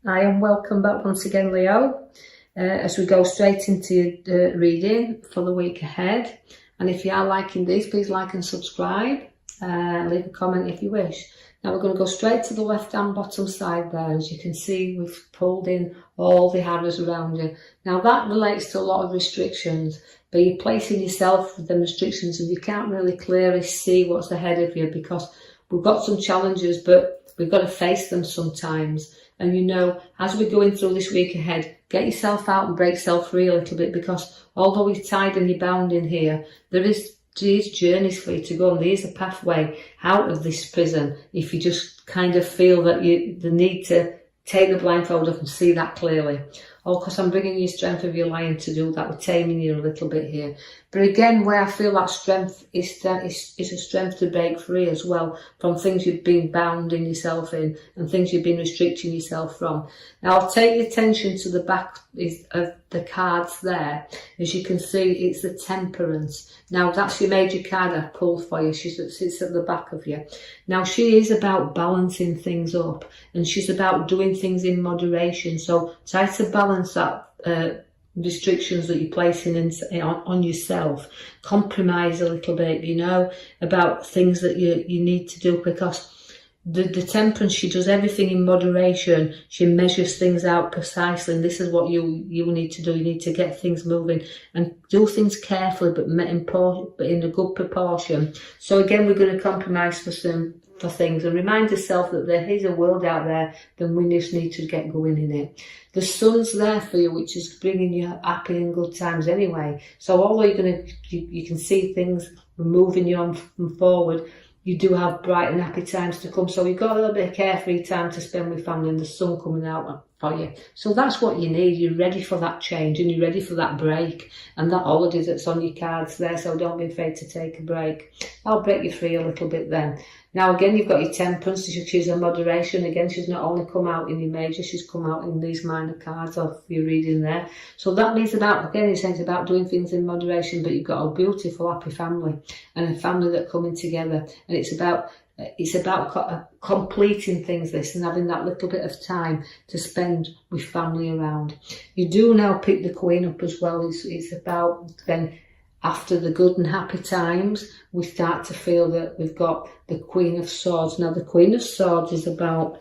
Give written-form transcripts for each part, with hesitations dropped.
Hi and welcome back once again, Leo, as we go straight into the reading for the week ahead. And if you are liking these, please like and subscribe. Leave a comment if you wish. Now we're going to go straight to the left-hand bottom side there. As you can see, we've pulled in all the arrows around you. Now that relates to a lot of restrictions, but you're placing yourself with them restrictions and you can't really clearly see what's ahead of you because we've got some challenges, but we've got to face them sometimes. And you know, as we're going through this week ahead, get yourself out and break yourself free a little bit, because although you're tied and you're bound in here, there is these journeys for you to go, and there's a pathway out of this prison if you just kind of feel that the need to take the blindfold off and see that clearly. Or because I'm bringing you strength of your lion to do that, we're taming you a little bit here. But again, where I feel that strength is a strength to break free as well from things you've been bounding yourself in and things you've been restricting yourself from. Now I'll take your attention to the back of the cards there. As you can see, it's the Temperance. Now that's your major card I pulled for you. She sits at the back of you. Now she is about balancing things up, and she's about doing things in moderation. So try to balance that restrictions that you're placing on yourself. Compromise a little bit, you know, about things that you need to do, because the Temperance, she does everything in moderation. She measures things out precisely, and this is what you need to do. You need to get things moving and do things carefully, but in a good proportion. So again, we're going to compromise for things and remind yourself that there is a world out there, then we just need to get going in it. The Sun's there for you, which is bringing you happy and good times anyway. So although you can see things moving you on forward, you do have bright and happy times to come. So you've got a little bit of carefree time to spend with family and the sun coming out for you. So that's what you need. You're ready for that change and you're ready for that break and that holiday that's on your cards there. So don't be afraid to take a break. I'll break you free a little bit then. Now again, you've got your Temperance. She's a moderation. Again, she's not only come out in your major, she's come out in these minor cards of your reading there. So that means it's about doing things in moderation, but you've got a beautiful, happy family and a family that are coming together. And it's about completing things, this, and having that little bit of time to spend with family around. You do now pick the Queen up as well. It's about then, after the good and happy times, we start to feel that we've got the Queen of Swords. Now, the Queen of Swords is about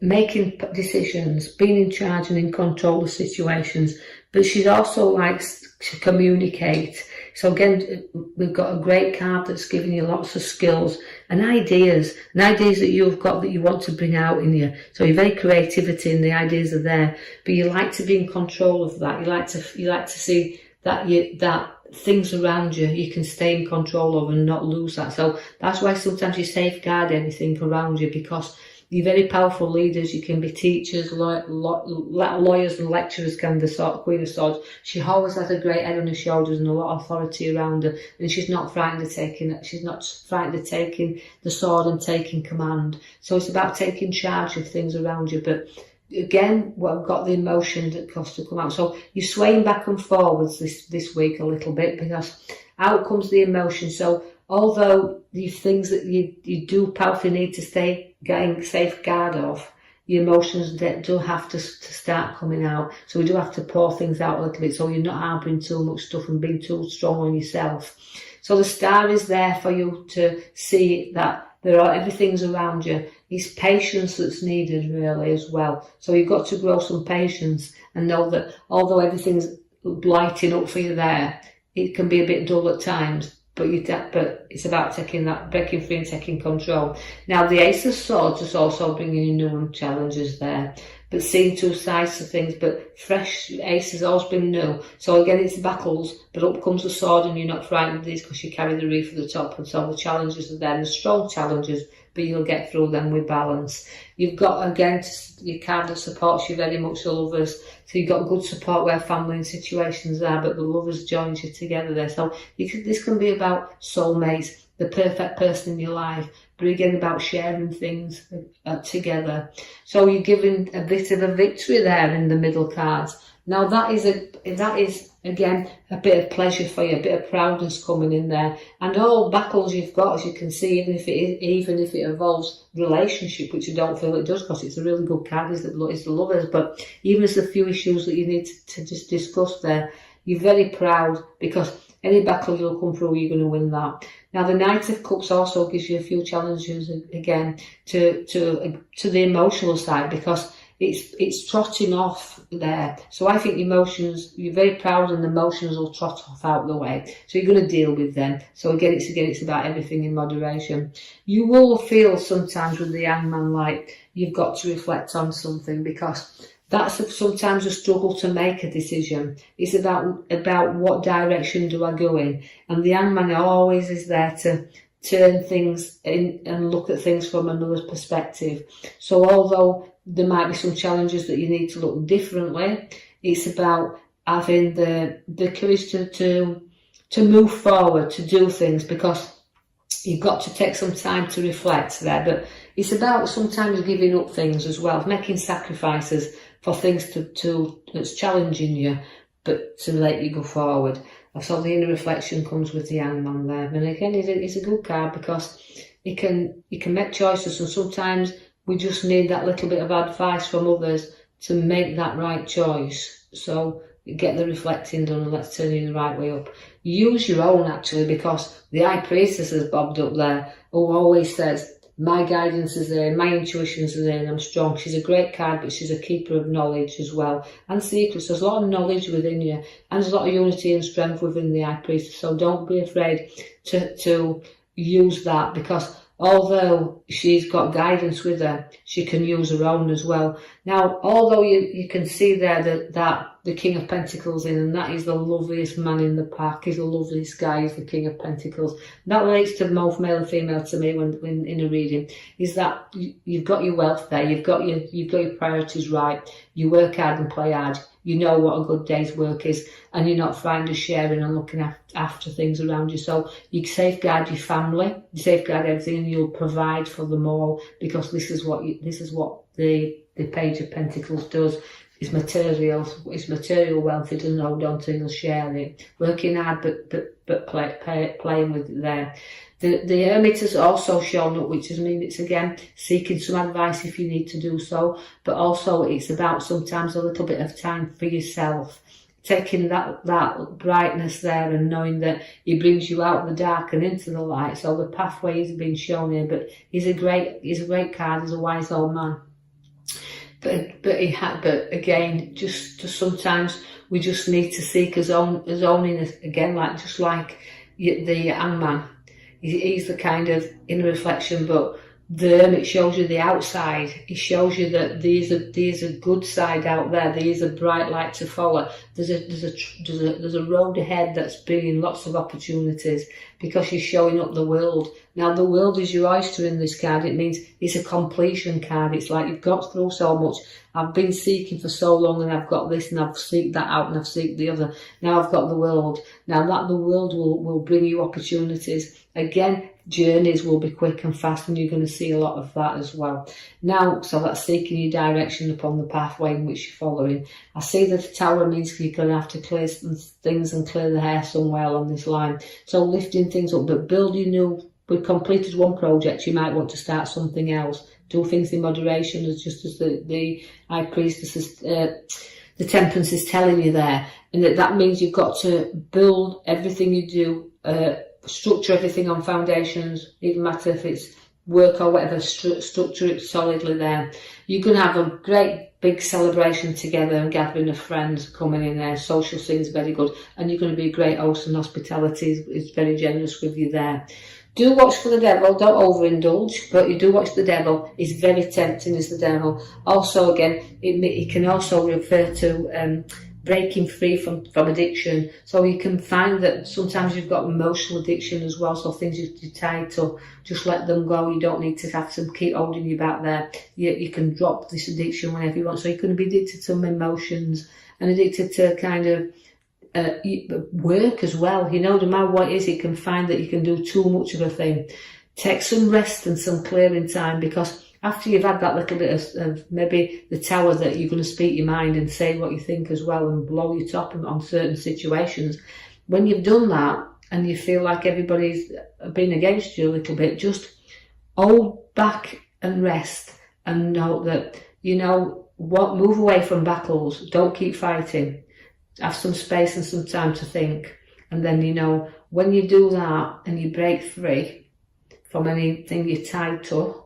making decisions, being in charge and in control of situations, but she also likes to communicate. So again, we've got a great card that's giving you lots of skills and ideas that you've got that you want to bring out in you. So you're very creativity and the ideas are there, but you like to be in control of that. You like to see that things around you can stay in control of and not lose that. So that's why sometimes you safeguard everything around you, because you're very powerful leaders. You can be teachers, lawyers and lecturers, can the Queen of Swords. She always has a great head on her shoulders and a lot of authority around her, and she's not frightened of taking the sword and taking command. So it's about taking charge of things around you. But again, I've got the emotion that costs to come out. So you're swaying back and forwards this week a little bit, because out comes the emotion. So although the things that you do powerfully need to stay getting safeguard of, your emotions do have to start coming out. So we do have to pour things out a little bit, so you're not harbouring too much stuff and being too strong on yourself. So the star is there for you to see that everything's around you. It's patience that's needed really as well. So you've got to grow some patience and know that although everything's lighting up for you there, it can be a bit dull at times. But it's about breaking free and taking control. Now the Ace of Swords is also bringing you new challenges there, but seeing two sides to things. But fresh Ace has always been new. So again, it's battles, but up comes the sword, and you're not frightened of these because you carry the wreath at the top. And so the challenges are there, and the strong challenges, but you'll get through them with balance. You've got again your card that supports you very much, the Lovers. So you've got good support where family and situations are, but the Lovers joins you together there. So this can be about soulmates, the perfect person in your life, but again about sharing things together. So you're giving a bit of a victory there in the middle cards. Now that is again a bit of pleasure for you, a bit of proudness coming in there, and all battles you've got, as you can see, even if it involves relationship, which I don't feel it does, because it's a really good card, is the lovers. But even as the few issues that you need to just discuss there, you're very proud, because any battle you'll come through, you're going to win that. Now the Knight of Cups also gives you a few challenges again to the emotional side, because it's trotting off there. So I think emotions, you're very proud, and the emotions will trot off out the way. So you're going to deal with them. So again, it's about everything in moderation. You will feel sometimes with the Hangman like you've got to reflect on something, because that's sometimes a struggle to make a decision. It's about what direction do I go in, and the Hangman always is there to turn things in and look at things from another perspective. So although there might be some challenges that you need to look differently, it's about having the courage to move forward, to do things, because you've got to take some time to reflect there. But it's about sometimes giving up things as well, making sacrifices for things that's challenging you, but to let you go forward. So the inner reflection comes with the Hangman there. And again, it's a good card, because you can make choices, and sometimes we just need that little bit of advice from others to make that right choice. So get the reflecting done, and let's turn you the right way up. Use your own, actually, because the High Priestess has bobbed up there, who always says, my guidance is there, my intuitions are there, and I'm strong. She's a great card, but she's a keeper of knowledge as well, and secrets. There's a lot of knowledge within you, and there's a lot of unity and strength within the High Priestess. So don't be afraid to use that, because although she's got guidance with her, she can use her own as well. Now, although you can see there that the King of Pentacles in, and that is the loveliest man in the pack, he's the loveliest guy, he's the King of Pentacles. That relates to both male and female to me when in a reading, is that you've got your wealth there, you've got your priorities right, you work hard and play hard, you know what a good day's work is, and you're not frightened of sharing and looking after things around you. So you safeguard your family, you safeguard everything, and you'll provide for them all, because this is what the Page of Pentacles does. It's material wealth. It doesn't hold on to, you'll share it. Working hard, but playing with it there. The Hermit has also shown up, which is it's again seeking some advice if you need to do so, but also it's about sometimes a little bit of time for yourself, taking that brightness there and knowing that he brings you out of the dark and into the light. So the pathway is being shown here, but he's a great card. He's a wise old man. But again, just sometimes we just need to seek his own in us again, like the Hangman. He's the kind of inner reflection, but the Hermit shows you the outside. He shows you that there's a good side out there. There's a bright light to follow. There's a road ahead that's bringing lots of opportunities, because you're showing up the world. Now the world is your oyster in this card. It means it's a completion card. It's like you've got through so much. I've been seeking for so long, and I've got this, and I've seeked that out, and I've seeked the other. Now I've got the world. Now that the world will bring you opportunities. Again, journeys will be quick and fast, and you're going to see a lot of that as well. Now, so that's seeking your direction upon the pathway in which you're following. I see that the Tower means you're going to have to clear some things and clear the hair somewhere on this line. So lifting things up, but building new. We've completed one project, you might want to start something else. Do things in moderation, just as the High Priestess is, the Temperance is telling you there. And that means you've got to build everything you do, structure everything on foundations, even matter if it's work or whatever, structure it solidly there. You're going to have a great big celebration together and gathering of friends coming in there. Social scene's very good, and you're going to be a great host, and hospitality is very generous with you there. Do watch for the devil, don't overindulge, but you do watch the devil. He's very tempting as the devil. Also, again, it can also refer to breaking free from addiction. So you can find that sometimes you've got emotional addiction as well, so things you're tied to, just let them go. You don't need to have to keep holding you back there. You can drop this addiction whenever you want. So you're going to be addicted to some emotions and addicted to kind of work as well. No matter what it is, you can find that you can do too much of a thing. Take some rest and some clearing time, because after you've had that little bit of maybe the tower that you're going to speak your mind and say what you think as well and blow your top on certain situations, when you've done that and you feel like everybody's been against you a little bit, just hold back and rest and know that, you know what, move away from battles, don't keep fighting, have some space and some time to think. And then, you know, when you do that and you break free from anything you're tied to,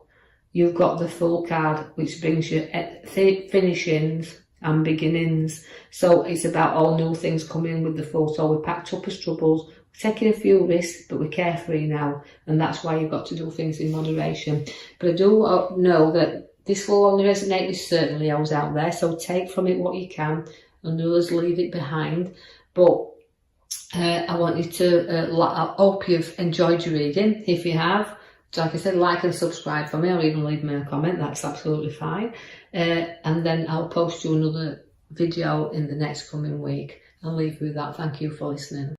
you've got the full card, which brings you finishings and beginnings. So it's about all new things coming with the full. So we're packed up as troubles, we're taking a few risks, but we're carefree now. And that's why you've got to do things in moderation. But I do know that this will only resonate with certain Leos out there. So take from it what you can and others leave it behind. But I want you to, I hope you've enjoyed your reading. If you have, like I said, like and subscribe for me, or even leave me a comment, that's absolutely fine. And then I'll post you another video in the next coming week. I'll leave you with that. Thank you for listening.